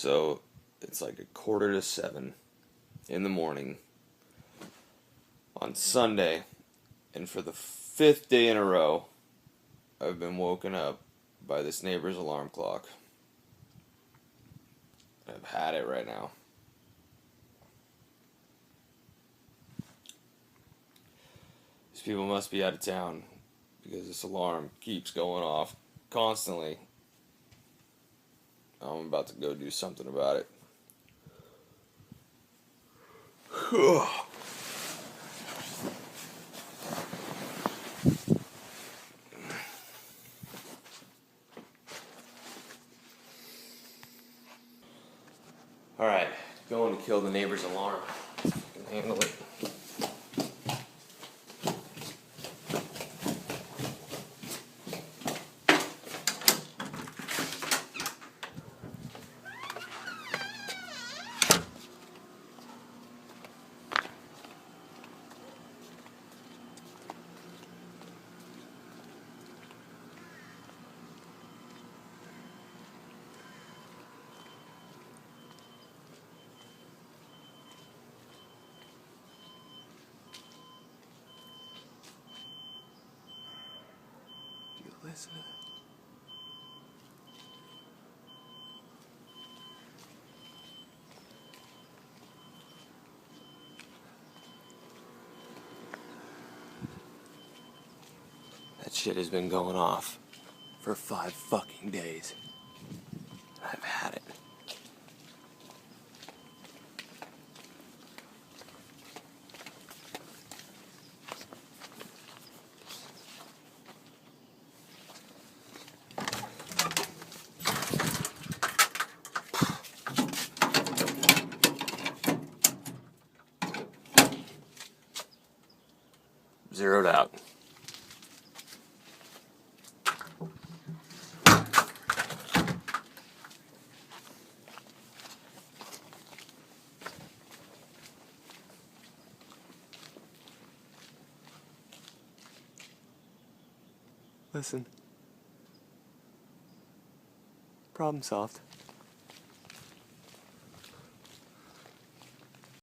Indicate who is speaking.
Speaker 1: So it's like 6:45 in the morning on Sunday, and for the 5th day in a row, I've been woken up by this neighbor's alarm clock. I've had it right now. These people must be out of town because this alarm keeps going off constantly. I'm about to go do something about it. Alright, going to kill the neighbor's alarm. I can handle it. Listen to that. That shit has been going off for 5 fucking days. I've had it. Zeroed out. Listen. Problem solved.